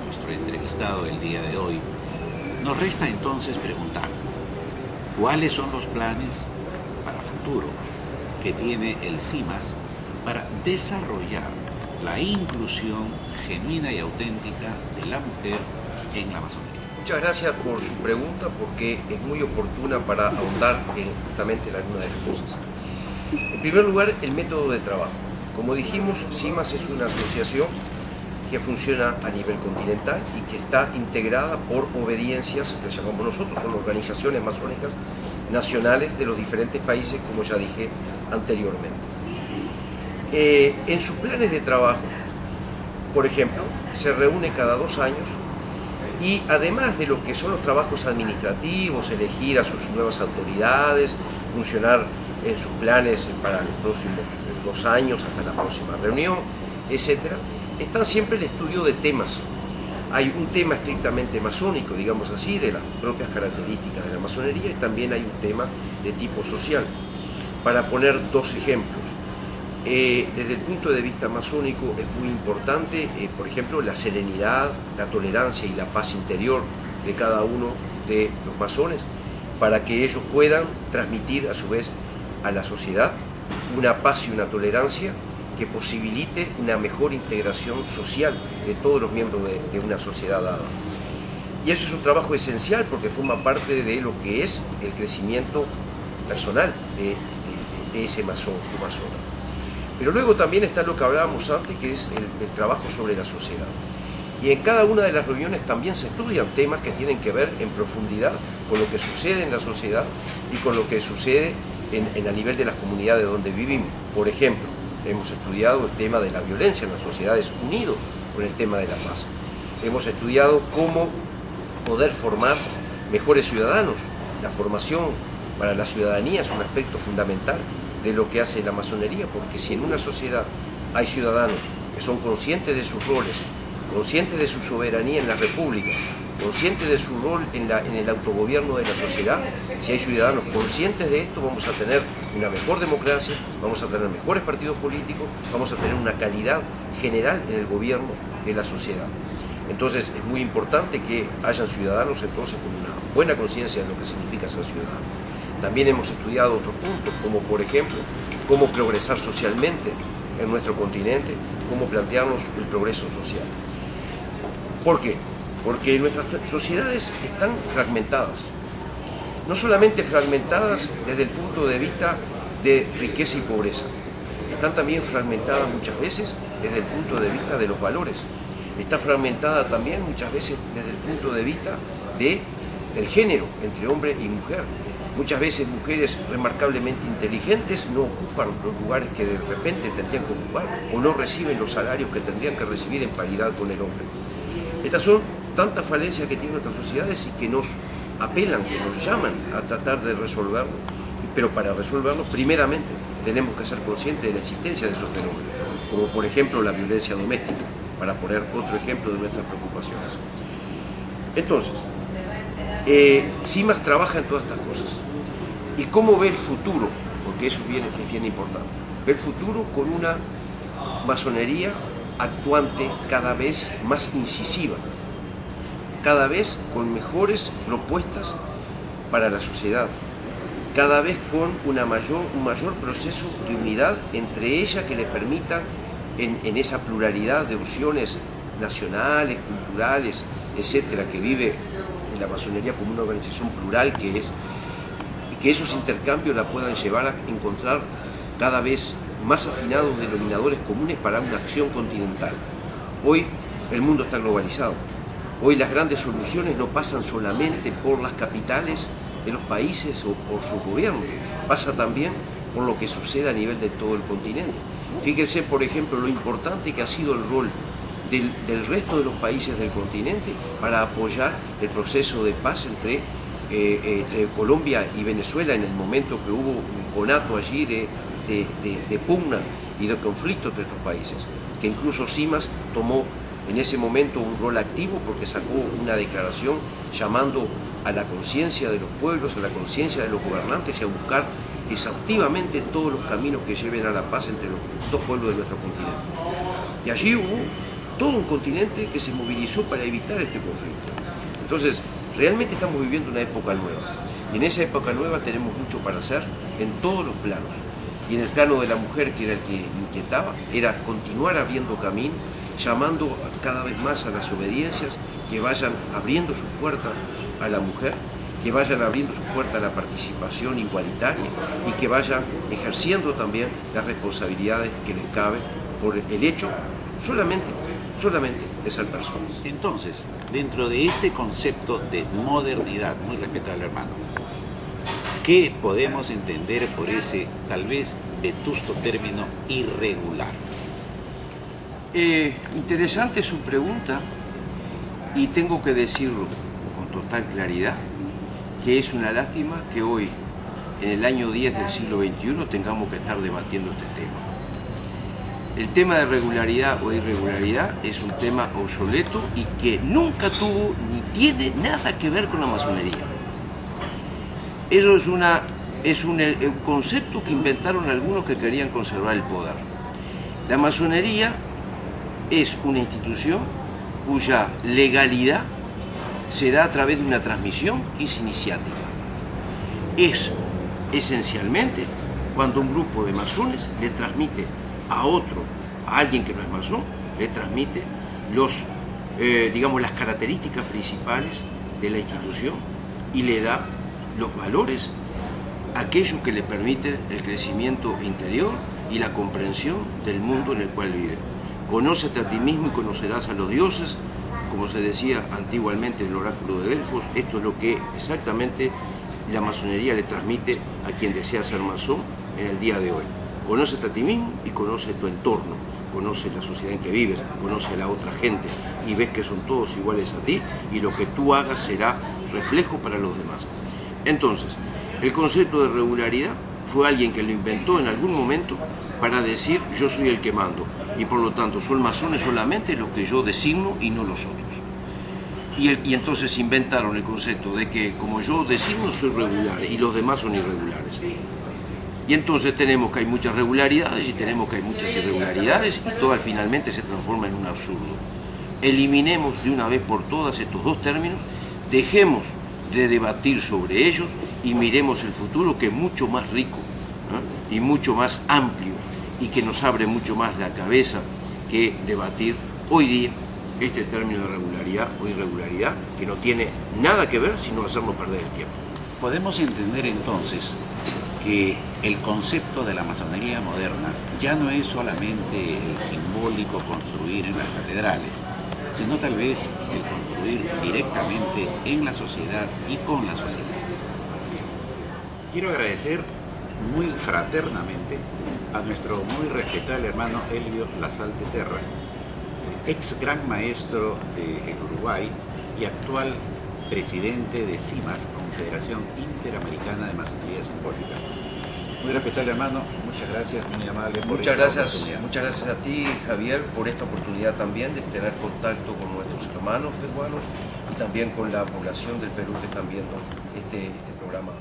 nuestro entrevistado del día de hoy, nos resta entonces preguntar, ¿cuáles son los planes para futuro que tiene el CIMAS para desarrollar la inclusión genuina y auténtica de la mujer en la masonería? Muchas gracias por su pregunta, porque es muy oportuna para ahondar justamente en alguna de las cosas. En primer lugar, el método de trabajo. Como dijimos, CIMAS es una asociación que funciona a nivel continental y que está integrada por obediencias, que llamamos nosotros, son organizaciones masónicas nacionales de los diferentes países, como ya dije anteriormente. En sus planes de trabajo, por ejemplo, se reúne cada 2 años y además de lo que son los trabajos administrativos, elegir a sus nuevas autoridades, funcionar en sus planes para los próximos 2 años hasta la próxima reunión, etc., está siempre el estudio de temas. Hay un tema estrictamente masónico, digamos así, de las propias características de la masonería, y también hay un tema de tipo social. Para poner 2 ejemplos, desde el punto de vista masónico es muy importante, por ejemplo, la serenidad, la tolerancia y la paz interior de cada uno de los masones, para que ellos puedan transmitir a su vez a la sociedad una paz y una tolerancia que posibilite una mejor integración social de todos los miembros de una sociedad dada. Y eso es un trabajo esencial porque forma parte de lo que es el crecimiento personal de ese masón o masona. Pero luego también está lo que hablábamos antes, que es el trabajo sobre la sociedad. Y en cada una de las reuniones también se estudian temas que tienen que ver en profundidad con lo que sucede en la sociedad y con lo que sucede a nivel de las comunidades donde vivimos. Por ejemplo, hemos estudiado el tema de la violencia en las sociedades unido con el tema de la paz. Hemos estudiado cómo poder formar mejores ciudadanos. La formación para la ciudadanía es un aspecto fundamental de lo que hace la masonería, porque si en una sociedad hay ciudadanos que son conscientes de sus roles, conscientes de su soberanía en la república, conscientes de su rol en el autogobierno de la sociedad, si hay ciudadanos conscientes de esto, vamos a tener una mejor democracia, vamos a tener mejores partidos políticos, vamos a tener una calidad general en el gobierno de la sociedad. Entonces es muy importante que hayan ciudadanos entonces con una buena conciencia de lo que significa ser ciudadano. También hemos estudiado otros puntos, como por ejemplo, cómo progresar socialmente en nuestro continente, cómo plantearnos el progreso social. ¿Por qué? Porque nuestras sociedades están fragmentadas. No solamente fragmentadas desde el punto de vista de riqueza y pobreza, están también fragmentadas muchas veces desde el punto de vista de los valores. Está fragmentada también muchas veces desde el punto de vista del género, entre hombre y mujer. Muchas veces mujeres remarcablemente inteligentes no ocupan los lugares que de repente tendrían que ocupar o no reciben los salarios que tendrían que recibir en paridad con el hombre. Estas son tantas falencias que tienen nuestras sociedades y que nos apelan, que nos llaman a tratar de resolverlo. Pero para resolverlo, primeramente, tenemos que ser conscientes de la existencia de esos fenómenos, como por ejemplo la violencia doméstica, para poner otro ejemplo de nuestras preocupaciones. Entonces, CIMAS trabaja en todas estas cosas. ¿Y cómo ve el futuro? Porque eso es bien importante. Ve el futuro con una masonería actuante cada vez más incisiva, cada vez con mejores propuestas para la sociedad, cada vez con un mayor proceso de unidad entre ellas que le permita en esa pluralidad de opciones nacionales, culturales, etcétera, que vive la masonería como una organización plural que es, y que esos intercambios la puedan llevar a encontrar cada vez más afinados denominadores comunes para una acción continental. Hoy el mundo está globalizado. Hoy las grandes soluciones no pasan solamente por las capitales de los países o por sus gobiernos, pasa también por lo que sucede a nivel de todo el continente. Fíjense, por ejemplo, lo importante que ha sido el rol del resto de los países del continente para apoyar el proceso de paz entre Colombia y Venezuela en el momento que hubo un conato allí de pugna y de conflicto entre estos países, que incluso CIMAS tomó en ese momento un rol activo porque sacó una declaración llamando a la conciencia de los pueblos, a la conciencia de los gobernantes y a buscar exhaustivamente todos los caminos que lleven a la paz entre los dos pueblos de nuestro continente. Y allí hubo todo un continente que se movilizó para evitar este conflicto. Entonces, realmente estamos viviendo una época nueva. Y en esa época nueva tenemos mucho para hacer en todos los planos. Y en el plano de la mujer, que era el que inquietaba, era continuar abriendo camino, llamando cada vez más a las obediencias, que vayan abriendo sus puertas a la mujer, que vayan abriendo sus puertas a la participación igualitaria y que vayan ejerciendo también las responsabilidades que les cabe por el hecho solamente de ser personas. Entonces, dentro de este concepto de modernidad, muy respetable hermano, ¿qué podemos entender por ese tal vez vetusto término irregular? Interesante su pregunta, y tengo que decirlo con total claridad, que es una lástima que hoy, en el año 10 del siglo XXI, tengamos que estar debatiendo este tema. El tema de regularidad o irregularidad es un tema obsoleto y que nunca tuvo ni tiene nada que ver con la masonería. Eso es un concepto que inventaron algunos que querían conservar el poder. La masonería es una institución cuya legalidad se da a través de una transmisión que es iniciática. Es esencialmente cuando un grupo de masones le transmite a otro, a alguien que no es masón, le transmite las características principales de la institución y le da los valores, aquello que le permite el crecimiento interior y la comprensión del mundo en el cual vive. Conócete a ti mismo y conocerás a los dioses, como se decía antiguamente en el oráculo de Delfos. Esto es lo que exactamente la masonería le transmite a quien desea ser masón en el día de hoy. Conócete a ti mismo y conoce tu entorno, conoce la sociedad en que vives, conoce a la otra gente y ves que son todos iguales a ti y lo que tú hagas será reflejo para los demás. Entonces, el concepto de regularidad fue alguien que lo inventó en algún momento para decir yo soy el que mando y por lo tanto son masones solamente los que yo designo y no los otros. Y entonces inventaron el concepto de que como yo designo soy regular y los demás son irregulares. Y entonces tenemos que hay muchas regularidades y tenemos que hay muchas irregularidades y todas finalmente se transforma en un absurdo. Eliminemos de una vez por todas estos dos términos, dejemos de debatir sobre ellos y miremos el futuro, que es mucho más rico, ¿no? Y mucho más amplio y que nos abre mucho más la cabeza que debatir hoy día este término de regularidad o irregularidad, que no tiene nada que ver sino hacernos perder el tiempo. Podemos entender entonces que el concepto de la masonería moderna ya no es solamente el simbólico construir en las catedrales, sino tal vez el construir directamente en la sociedad y con la sociedad. Quiero agradecer muy fraternamente a nuestro muy respetable hermano Elvio Lasalte Terra, ex gran maestro del Uruguay y actual presidente de CIMAS, Confederación Interamericana de Masonería Simbólica. Muy respetable hermano, muchas gracias, muy amable por esta oportunidad. Muchas gracias a ti, Javier, por esta oportunidad también de tener contacto con nuestros hermanos peruanos y también con la población del Perú que están viendo este programa.